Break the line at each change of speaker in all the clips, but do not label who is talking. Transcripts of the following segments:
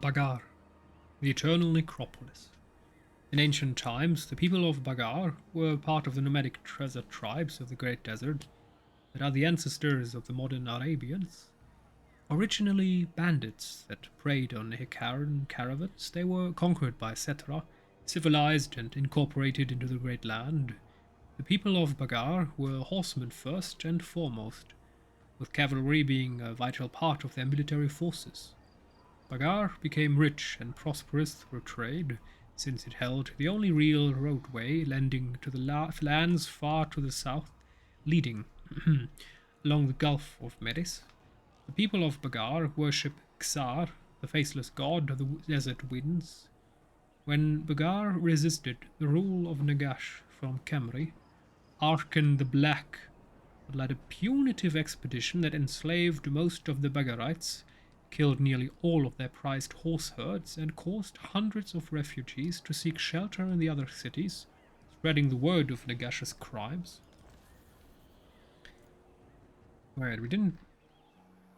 Bhagar, the eternal necropolis. In ancient times, the people of Bhagar were part of the nomadic treasure tribes of the Great Desert that are the ancestors of the modern Arabians. Originally bandits that preyed on Hikaran caravans, they were conquered by Setra, civilized and incorporated into the Great Land. The people of Bhagar were horsemen first and foremost, with cavalry being a vital part of their military forces. Bhagar became rich and prosperous through trade, since it held the only real roadway leading to the lands far to the south, leading along the Gulf of Meris. The people of Bhagar worship Xar, the faceless god of the desert winds. When Bhagar resisted the rule of Nagash from Khemri, Arkan the Black led a punitive expedition that enslaved most of the Bhagarites, killed nearly all of their prized horse herds, and caused hundreds of refugees to seek shelter in the other cities, spreading the word of Nagash's crimes. Wait, we didn't...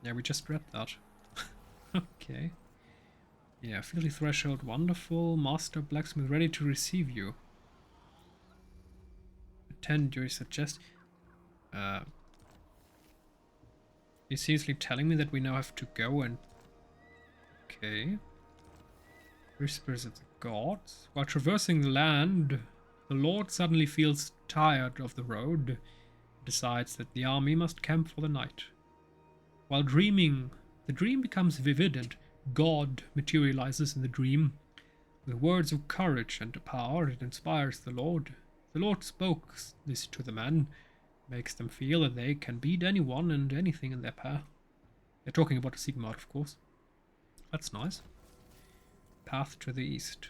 Yeah, we just read that. Okay. Yeah, Filthy Threshold, wonderful. Master Blacksmith ready to receive you. Attend your suggest... He's seriously telling me that we now have to go and... Okay. Whispers of the gods. While traversing the land, the Lord suddenly feels tired of the road and decides that the army must camp for the night. While dreaming, the dream becomes vivid and God materializes in the dream. With words of courage and power, it inspires the Lord. The Lord spoke this to the man, makes them feel that they can beat anyone and anything in their path. They're talking about a SEGA mod, of course. That's nice. Path to the east.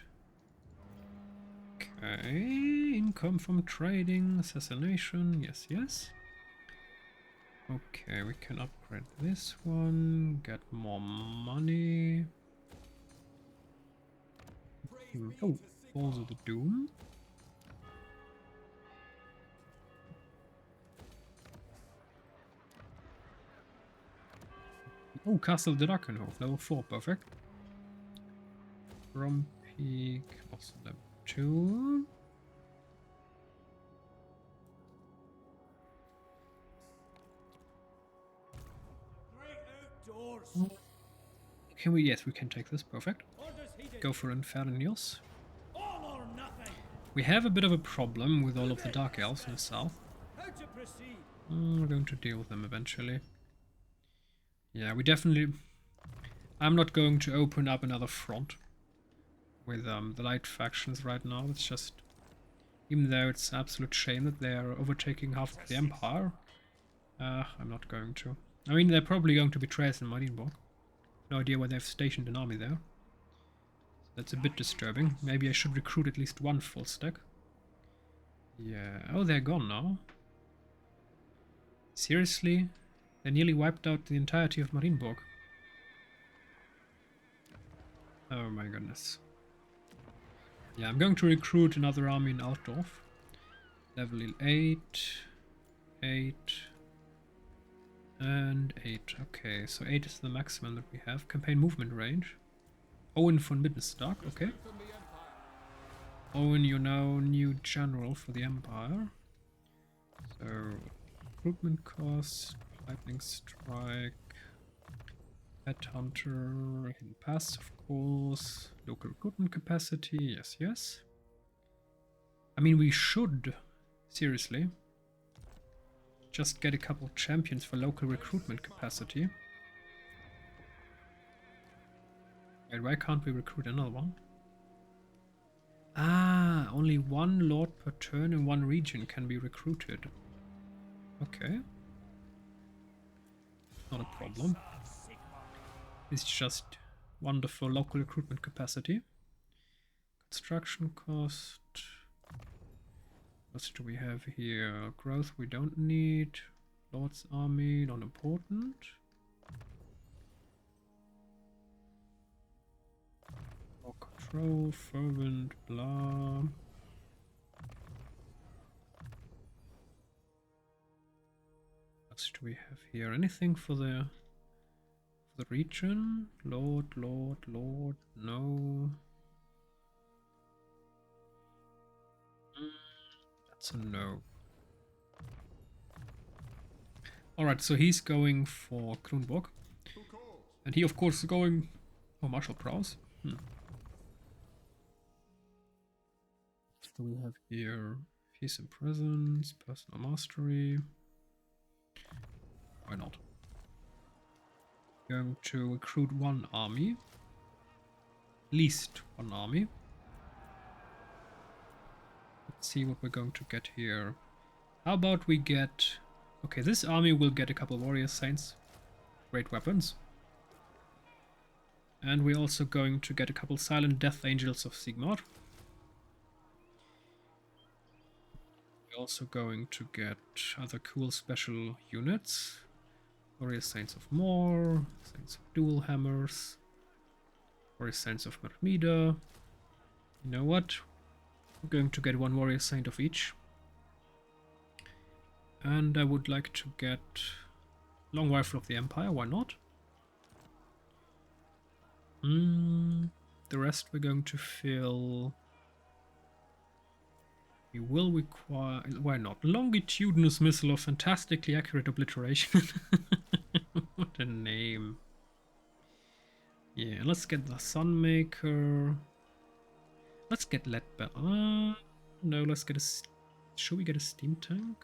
Okay, income from trading, assassination, yes, yes. Okay, we can upgrade this one, get more money. Oh, Balls of the Doom. Oh, Castle Drakenhof, level 4, perfect. From Peak, also level 2. Can we? Yes, we can take this, perfect. Go for Infernios. We have a bit of a problem with all of the Dark Elves in the south. We're going to deal with them eventually. Yeah, we definitely... I'm not going to open up another front with the light factions right now. It's just... Even though it's an absolute shame that they are overtaking half of the Empire, I'm not going to. I mean, they're probably going to betray us in Marienburg. No idea why they've stationed an army there. That's a bit disturbing. Maybe I should recruit at least one full stack. Yeah. Oh, they're gone now. Seriously? They nearly wiped out the entirety of Marienburg. Oh my goodness. Yeah, I'm going to recruit another army in Altdorf. Level 8, 8, and 8. Okay, so 8 is the maximum that we have. Campaign movement range. Owen von Middenstark, okay. Owen, you're now new general for the Empire. So, recruitment cost, lightning strike, headhunter, hidden pass, of course, local recruitment capacity, yes, yes. I mean, we should, seriously, just get a couple champions for local recruitment capacity. Wait, why can't we recruit another one? Ah, only one lord per turn in one region can be recruited. Okay. Not a problem. It's just wonderful local recruitment capacity. Construction cost. What do we have here? Growth we don't need. Lord's army, not important. More control, fervent, blah. What do we have here? Anything for the the region. Lord, no. That's a no. Alright, so he's going for Kronborg. And he, of course, is going for Marshal Prowse. So we have here Feast and Presence, Personal Mastery. Why not? Going to recruit one army. At least one army. Let's see what we're going to get here. How about we get... Okay, this army will get a couple Warrior Saints. Great weapons. And we're also going to get a couple Silent Death Angels of Sigmar. We're also going to get other cool special units. Warrior Saints of Moor, Saints of Dual Hammers, Warrior Saints of Mermida. You know what? We're going to get one Warrior Saint of each. And I would like to get Long Rifle of the Empire, why not? The rest we're going to fill... We will require... Why not? Longitudinous Missile of Fantastically Accurate Obliteration. What a name. Yeah, let's get the Sunmaker. Let's get Leadbearer. No, let's get a... Should we get a Steam Tank?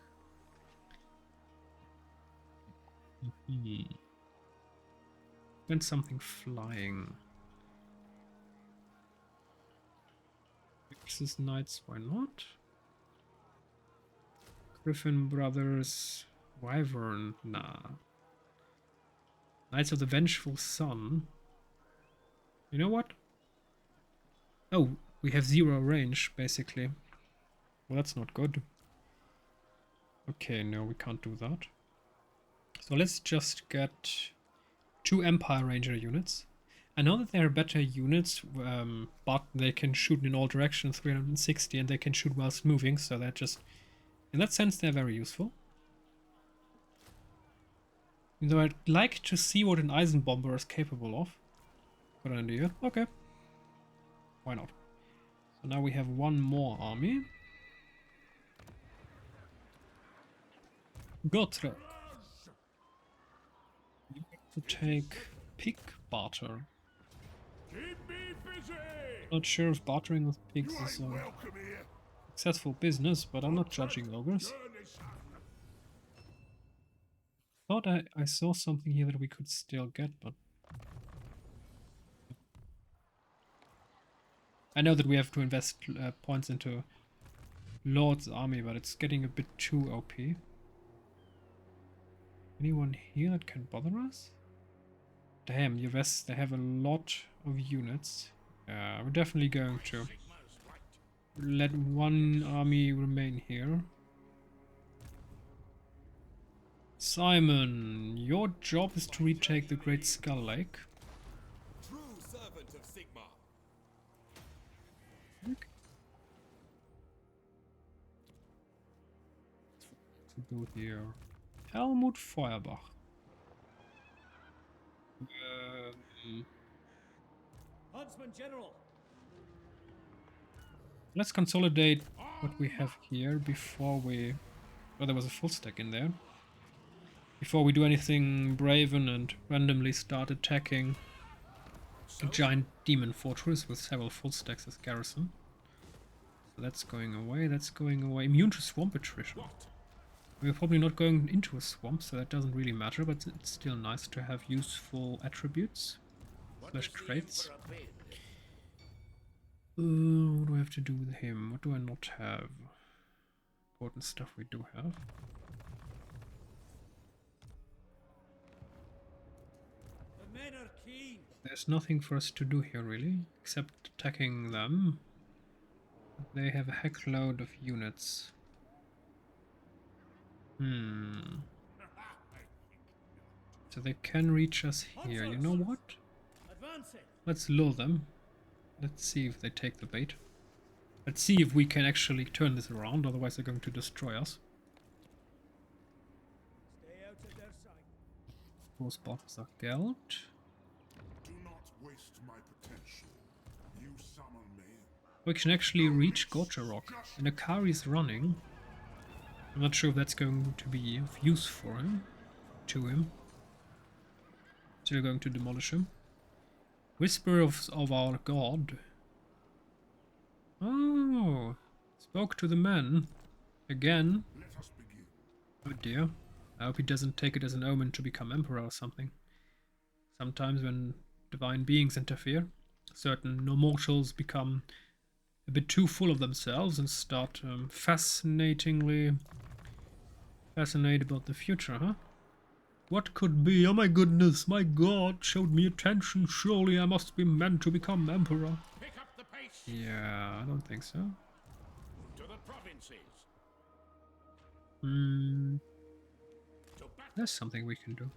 And something flying. Versus Knights, why not? Griffin Brothers, Wyvern, nah. Knights of the Vengeful Sun. You know what? Oh, we have 0 range, basically. Well, that's not good. Okay, no, we can't do that. So let's just get 2 Empire Ranger units. I know that they're better units, but they can shoot in all directions, 360, and they can shoot whilst moving, so they're just... In that sense, they're very useful. Though I'd like to see what an Eisenbomber is capable of. Good idea. Okay. Why not? So now we have one more army. Gotrek. To take pig barter. Not sure if bartering with pigs is a successful business, but I'm not judging ogres. Thought I saw something here that we could still get, but I know that we have to invest points into Lord's army, but it's getting a bit too OP. Anyone here that can bother us? Damn, Yves, they have a lot of units. We're definitely going to let one army remain here. Simon, your job is to retake the Great Skull Lake.
True servant of Sigmar.
Okay. To do here. Helmut Feuerbach.
Huntsman General.
Let's consolidate what we have here before we... Oh, there was a full stack in there. Before we do anything braven and randomly start attacking a giant demon fortress with several full stacks as garrison. So that's going away, that's going away. Immune to swamp attrition. We're probably not going into a swamp, so that doesn't really matter, but it's still nice to have useful attributes slash traits. What do I have to do with him? What do I not have? Important stuff we do have.
The men are keen.
There's nothing for us to do here really, except attacking them. They have a heck load of units. So they can reach us here. You know what?
Advancing.
Let's lure them. Let's see if they take the bait. Let's see if we can actually turn this around, otherwise they're going to destroy us.
Stay out of their sight.
Großbauer Geld.
waste my potential. You summon me.
We can actually reach Gotcha Rock, and Akari is running. I'm not sure if that's going to be of use for him, to him. Still going to demolish him. Whisper of our god. Oh, spoke to the man again.
Let us begin.
Oh dear. I hope he doesn't take it as an omen to become emperor or something. Sometimes when divine beings interfere, certain mortals become a bit too full of themselves and start fascinated about the future, huh? What could be? Oh my goodness, my god showed me attention. Surely I must be meant to become emperor.
Pick up the pace
Yeah, I don't think so.
to the provinces. To battle.
There's something we can do.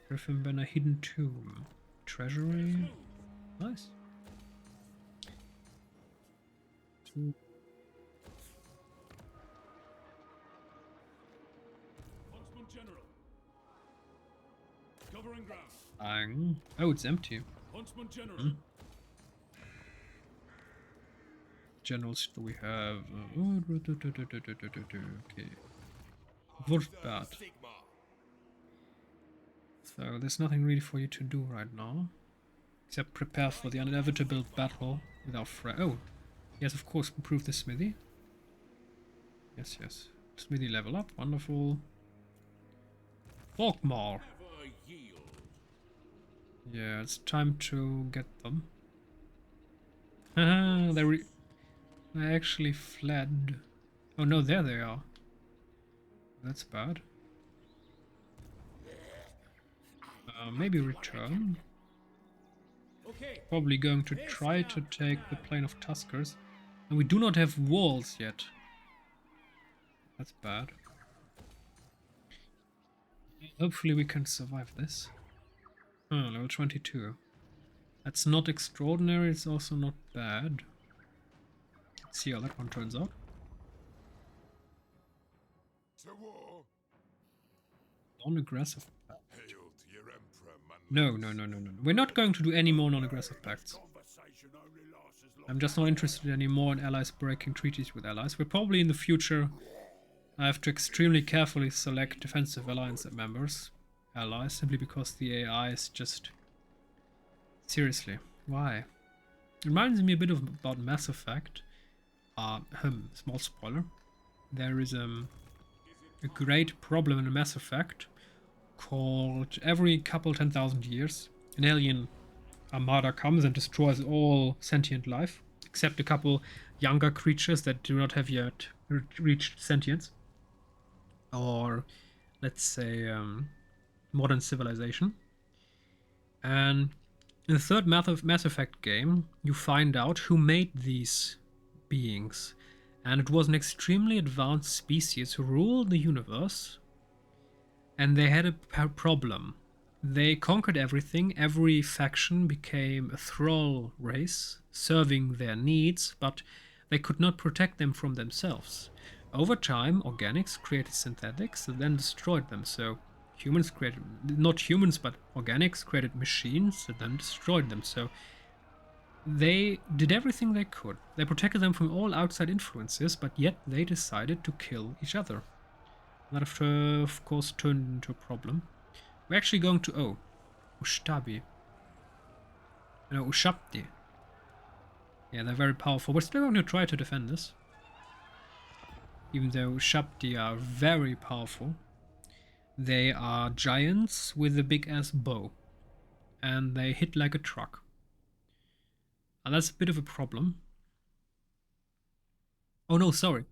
Griffin Banner Hidden Tomb. Treasury. Nice.
Huntsman General. Covering ground.
Bang. Oh, it's empty.
Huntsman General.
Generals do we have? Okay. Bad.
Sigma.
So there's nothing really for you to do right now. Except prepare for the inevitable battle with our friend. Oh, yes, of course, improve the smithy. Yes, yes. Smithy level up, wonderful. Volkmar.
Never yield.
Yeah, it's time to get them. Haha, they actually fled. Oh no, there they are. That's bad. Maybe return.
Okay.
Probably going to try to take the Plain of Tuskers. And we do not have walls yet. That's bad. Hopefully we can survive this. Oh, level 22. That's not extraordinary, it's also not bad. Let's see how that one turns out.
To war.
Non-aggressive.
Hail to your emperor, man.
No. We're not going to do any more non-aggressive pacts.
Conversation only lasts as long.
I'm just not interested anymore in allies breaking treaties with allies. We're probably in the future I have to extremely carefully select defensive alliance members, allies, simply because the AI is just... Seriously, why? It reminds me a bit about Mass Effect. Small spoiler. There is a great problem in Mass Effect called every couple 10,000 years an alien armada comes and destroys all sentient life, except a couple younger creatures that do not have yet reached sentience, or let's say modern civilization. And in the third Mass Effect game, you find out who made these beings. And it was an extremely advanced species who ruled the universe. And they had a problem. They conquered everything. Every faction became a thrall race, serving their needs, but they could not protect them from themselves. Over time, organics created synthetics and then destroyed them. So humans created, not humans, but organics created machines and then destroyed them. So they did everything they could. They protected them from all outside influences, but yet they decided to kill each other. That, of course, turned into a problem. We're actually going to... Ushtabi. No, Ushabti. Yeah, they're very powerful. We're still going to try to defend this. Even though Ushabti are very powerful. They are giants with a big-ass bow. And they hit like a truck. And that's a bit of a problem. Oh no, sorry.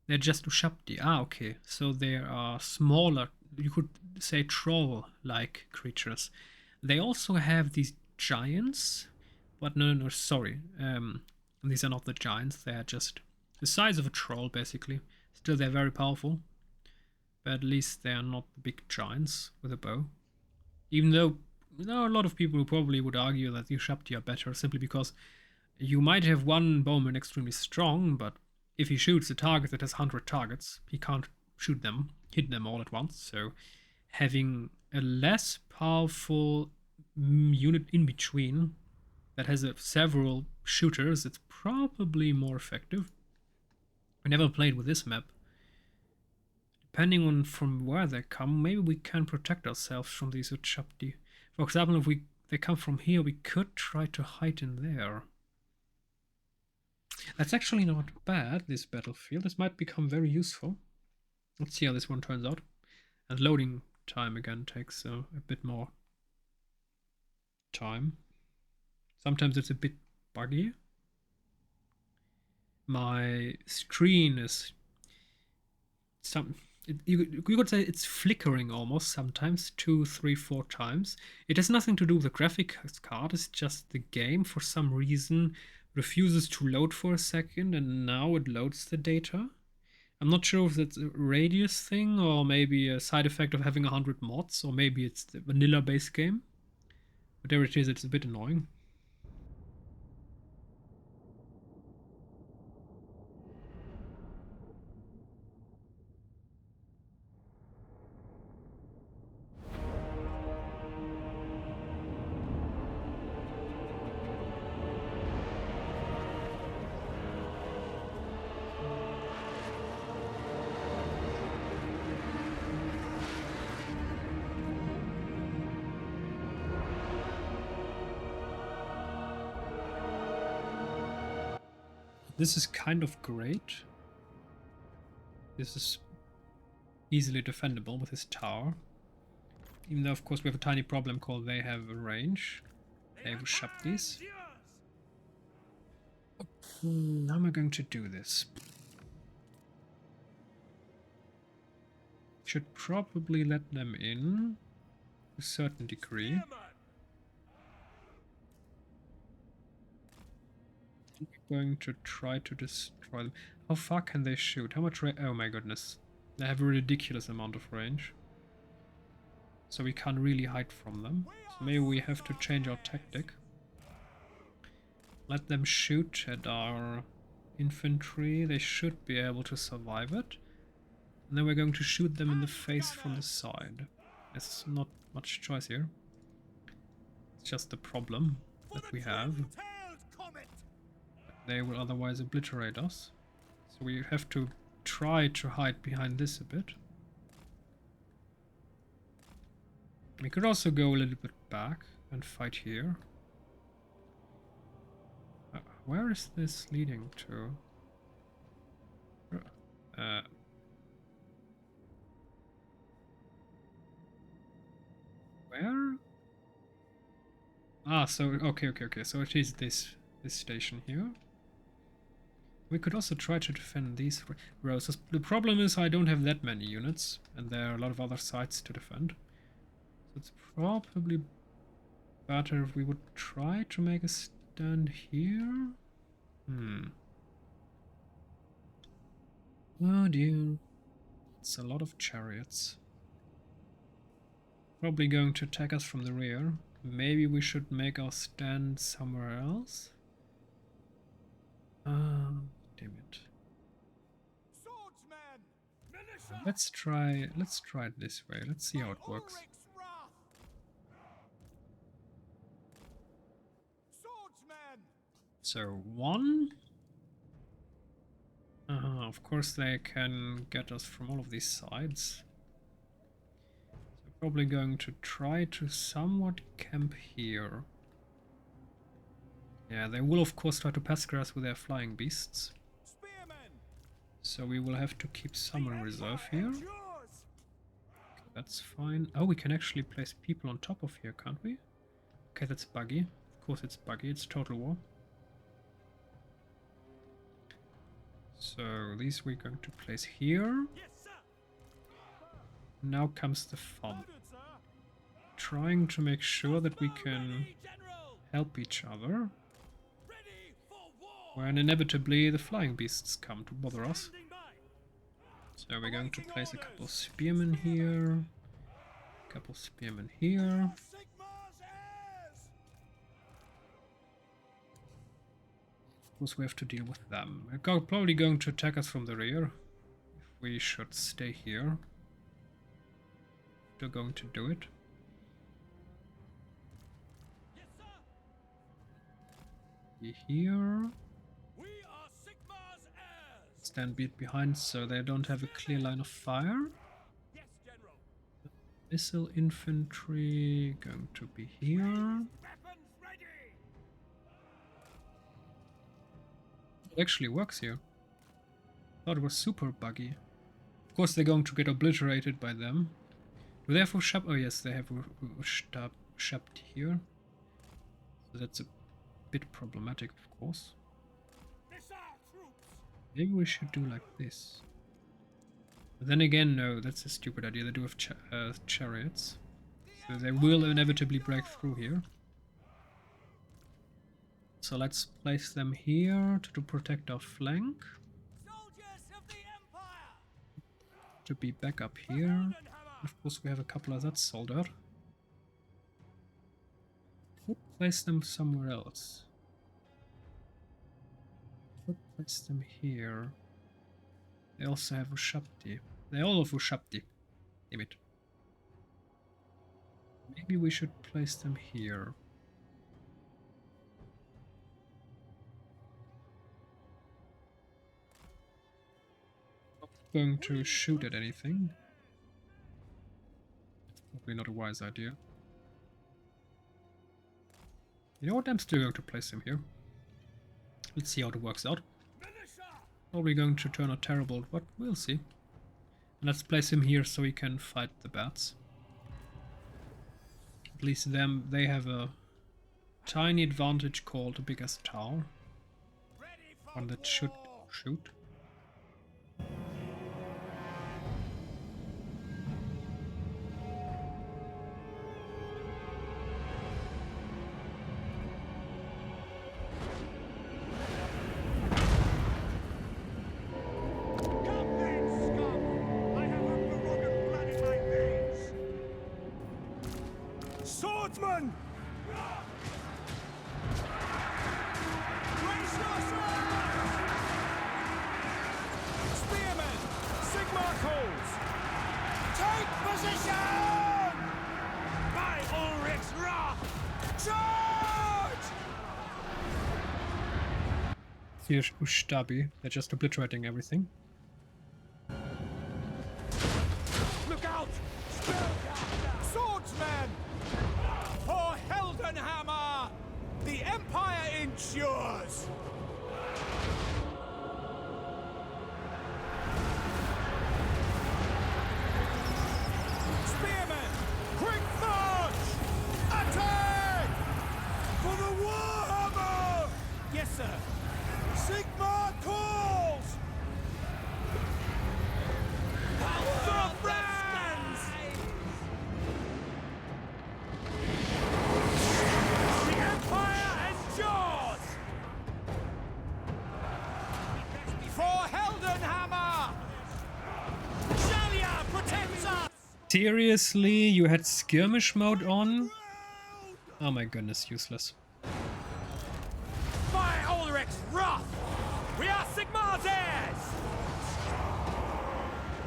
They're just Ushabti. Ah, okay. So they are smaller, you could say troll-like creatures. They also have these giants. But no, sorry. These are not the giants. They are just the size of a troll, basically. Still, they're very powerful. But at least they are not the big giants with a bow. Even though there are a lot of people who probably would argue that the Ushabti are better, simply because you might have one bowman extremely strong, but if he shoots a target that has 100 targets, he can't hit them all at once. So having a less powerful unit in between that has several shooters, it's probably more effective. I never played with this map. Depending on from where they come, maybe we can protect ourselves from these Uchapti. For example, if they come from here, we could try to hide in there. That's actually not bad, this battlefield. This might become very useful. Let's see how this one turns out. And loading time again takes a bit more time. Sometimes it's a bit buggy. My screen is you could say it's flickering almost sometimes, 2, 3, 4 times. It has nothing to do with the graphics card, it's just the game for some reason refuses to load for a second and now it loads the data. I'm not sure if that's a Radious thing or maybe a side effect of having 100 mods, or maybe it's the vanilla base game. Whatever it is, it's a bit annoying. This is kind of great. This is easily defendable with his tower. Even though, of course, we have a tiny problem called they have a range. They have shut these. How am I going to do this? Should probably let them in to a certain degree. I'm going to try to destroy them. How far can they shoot? How much range? Oh my goodness. They have a ridiculous amount of range. So we can't really hide from them. So maybe we have to change our tactic. Let them shoot at our infantry. They should be able to survive it. And then we're going to shoot them in the face from the side. There's not much choice here. It's just the problem that we have. They will otherwise obliterate us. So we have to try to hide behind this a bit. We could also go a little bit back and fight here. Where is this leading to? Where? Ah, so okay. So it is this station here. We could also try to defend these rows. The problem is I don't have that many units, and there are a lot of other sites to defend. So it's probably better if we would try to make a stand here. Oh dear. It's a lot of chariots. Probably going to attack us from the rear. Maybe we should make our stand somewhere else. Damn it. Let's try it this way. Let's see how it works. So 1. Of course they can get us from all of these sides. So probably going to try to somewhat camp here. Yeah, they will of course try to pester us with their flying beasts. So we will have to keep some in reserve here. Okay, that's fine. Oh, we can actually place people on top of here, can't we? Okay, that's buggy. Of course it's buggy, it's Total War. So these we're going to place here. Now comes the fun. Trying to make sure that we can help each other when inevitably the flying beasts come to bother us. So we're going to place a couple of spearmen here, a couple of spearmen here. Of course we have to deal with them. They're probably going to attack us from the rear. If we should stay here. They're going to do it. be here.
We are Sigma's heirs.
Stand beat behind so they don't have a clear line of fire.
Yes, General.
Missile infantry going to be here.
Weapons ready.
It actually works here. Thought it was super buggy. Of course, they're going to get obliterated by them. Do they have Ushab? Oh yes, they have Ushabt here. So that's a bit problematic, of course.
Disarm troops.
Maybe we should do like this. But then again, no, that's a stupid idea. They do have chariots. So they will inevitably break through here. So let's place them here to protect our flank.
Soldiers of the Empire.
To be back up here. Of course, we have a couple of that soldier. Could place them somewhere else. Could place them here. They also have Ushabti. They all have Ushabti. Damn it. Maybe we should place them here. Not going to shoot at anything. Probably not a wise idea. You know what? I'm still going to place him here. Let's see how it works out. Probably going to turn out terrible, but we'll see. And let's place him here so he can fight the bats. At least they have a tiny advantage called the biggest tower. One that should shoot.
Swordsman! Brace yourselves! Spearmen! Sigma calls! Take position! By Ulrich's wrath! Charge!
Here's Ustabi. They're just obliterating everything.
Look out! Swordsmen! For Heldenhammer! The Empire endures! Spearmen! Quick march! Attack! For the Warhammer! Yes, sir. Sigma calls! The brands! The Empire endures! For Heldenhammer! Shalia protects us!
Seriously? You had skirmish mode on? Oh my goodness, useless.
By Ulrich's wrath! We are Sigma's heirs!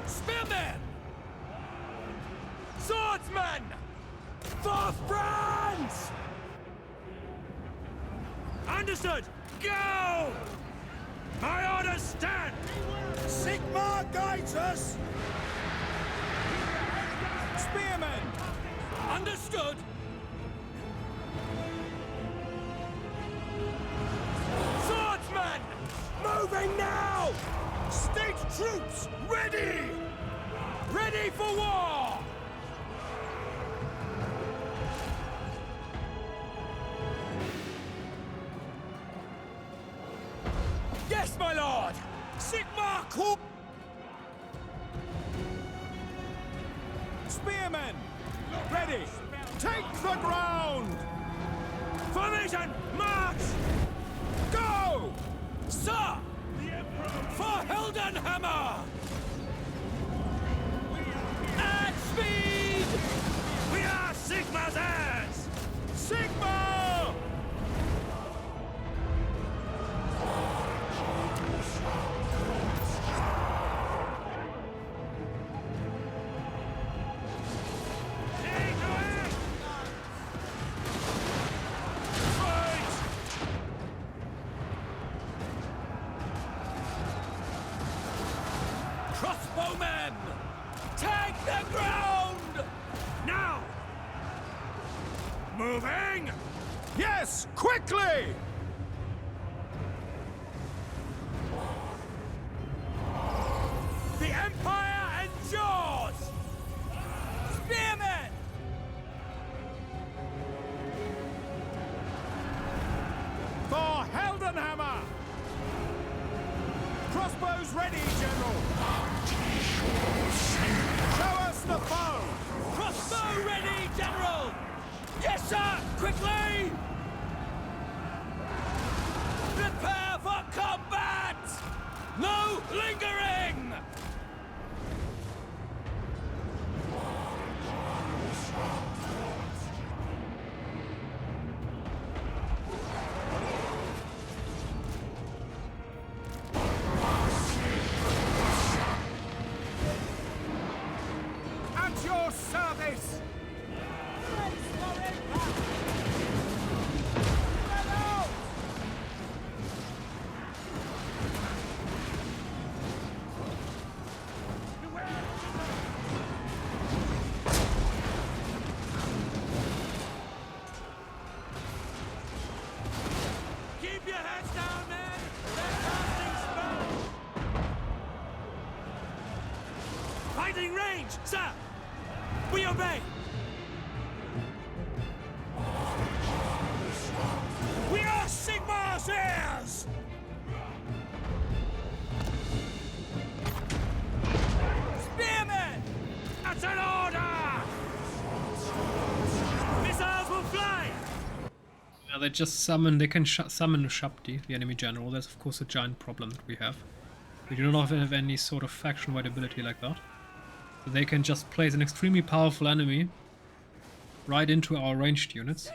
Spearmen! Swordsmen! For France! Understood! Go! My orders stand! Sigma guides us! Spearmen! Understood! Swordsmen! Moving now! State troops ready! Ready for war! Yes, my lord! Sigma Corps! Spearmen! Ready! Take the ground! Formation! March! Go! Sir! For Heldenhammer! At speed! We are Sigma's heirs! Sigma! the ground! Now! Moving!
Yes, quickly!
The Empire endures! Spearmen!
For Heldenhammer! Crossbows ready, General! Show us the foe!
Crossbow ready, General! Yes, sir! Quickly! Prepare for combat! No lingering!
At your service!
Keep your heads down, men! They're casting spells! Finding range, sir! We obey! We are Sigmar's heirs! Spearmen! That's an order! Missiles will fly!
Yeah, they just summon. They can summon Shabdi, the enemy general. That's of course a giant problem that we have. We do not have any sort of faction-wide ability like that. So they can just place an extremely powerful enemy right into our ranged units.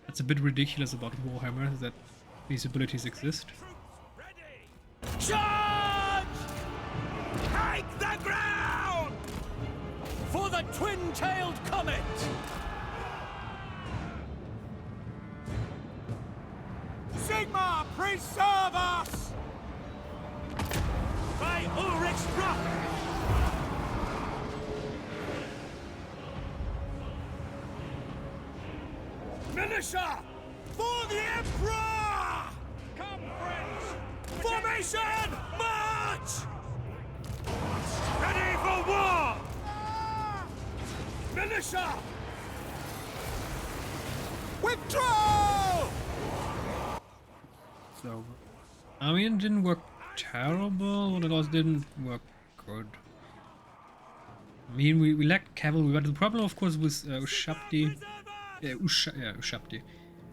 That's a bit ridiculous about Warhammer, that these abilities exist.
Ready! Charge! Take the ground! For the twin-tailed comet!
Sigmar, preserve us!
By Ulrich's rock! Militia! For the Emperor! Come, friends! Formation! March! Ready for war! Militia!
Withdraw!
So, I mean, it didn't work terrible, but it also didn't work good. I mean, we lacked cavalry, but the problem, of course, with Ushabti. Ushabti.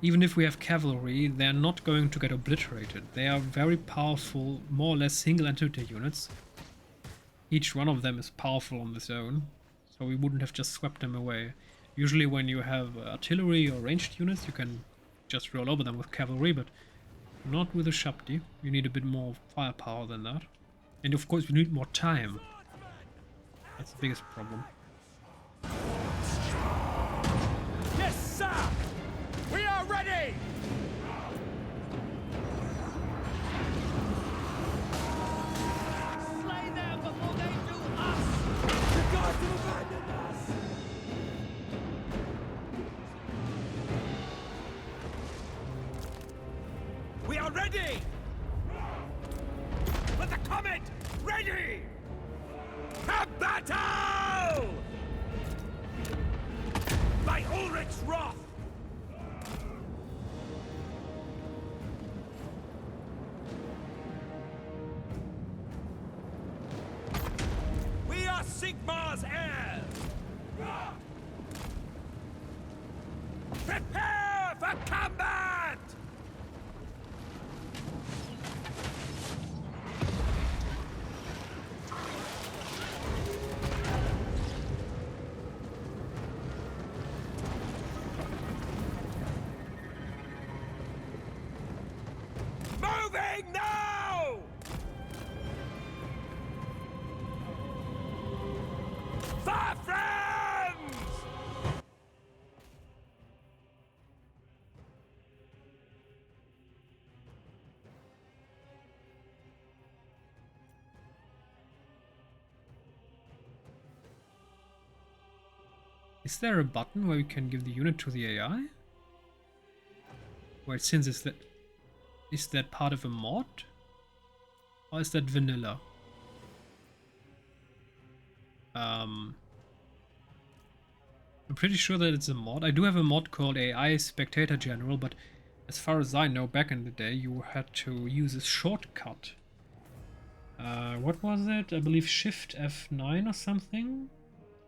Even if we have cavalry, they're not going to get obliterated. They are very powerful, more or less single entity units. Each one of them is powerful on its own, so we wouldn't have just swept them away. Usually when you have artillery or ranged units, you can just roll over them with cavalry, but not with a Shabdi. You need a bit more firepower than that. And of course, you need more time. That's the biggest problem.
Yes, sir! We are ready! Slay them before they do us! The gods have abandoned us! We are ready! For the comet! Ready! A battle! By Ulrich's wrath! We are Sigmar's heirs! Prepare for combat!
Is there a button where we can give the unit to the AI? Wait, since is that part of a mod? Or is that vanilla? I'm pretty sure that it's a mod. I do have a mod called AI Spectator General, but as far as I know, back in the day, you had to use a shortcut. What was it? I believe Shift F9 or something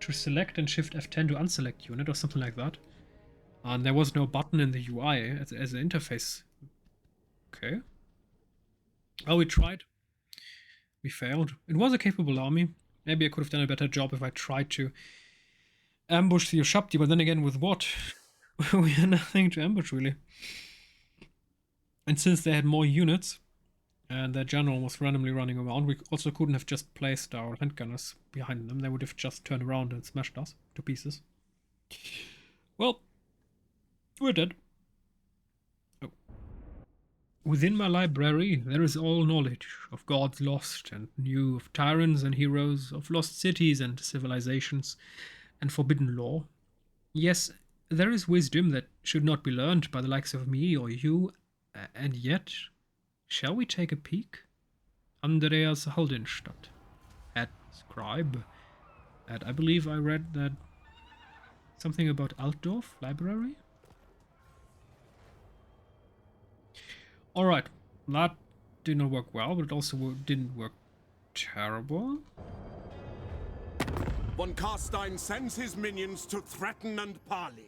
to select and Shift F10 to unselect unit or something like that. And there was no button in the UI as an interface. Okay. Well, we tried. We failed. It was a capable army. Maybe I could have done a better job if I tried to ambush the Ushabti, but then again, with what? We had nothing to ambush, really. And since they had more units, and their general was randomly running around, we also couldn't have just placed our handgunners behind them. They would have just turned around and smashed us to pieces. Well, we're dead. Oh. Within my library, there is all knowledge of gods lost and new, of tyrants and heroes, of lost cities and civilizations, and forbidden lore. Yes, there is wisdom that should not be learned by the likes of me or you, and yet, shall we take a peek? Andreas Haldenstadt, at scribe, and I believe I read that something about Altdorf library? Alright, that did not work well, but it also didn't work terrible.
Von Karstein sends his minions to threaten and parley.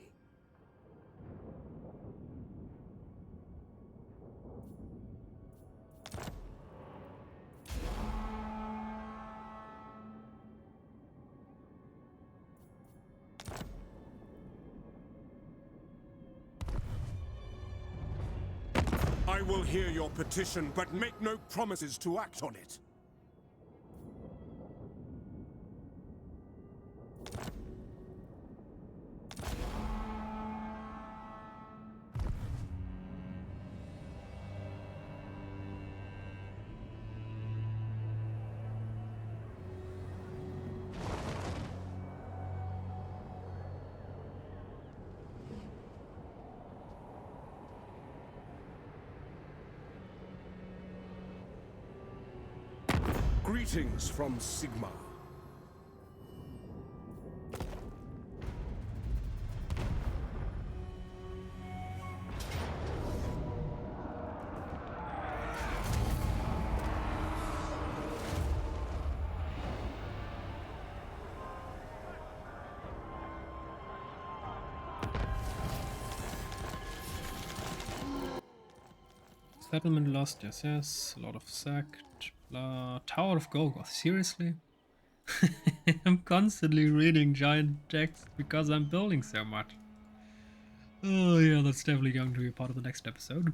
I will hear your petition, but make no promises to act on it. Greetings from Sigma.
Settlement lost, yes. A lot of sacked. Tower of Golgoth, seriously? I'm constantly reading giant text because I'm building so much. Oh yeah, that's definitely going to be part of the next episode.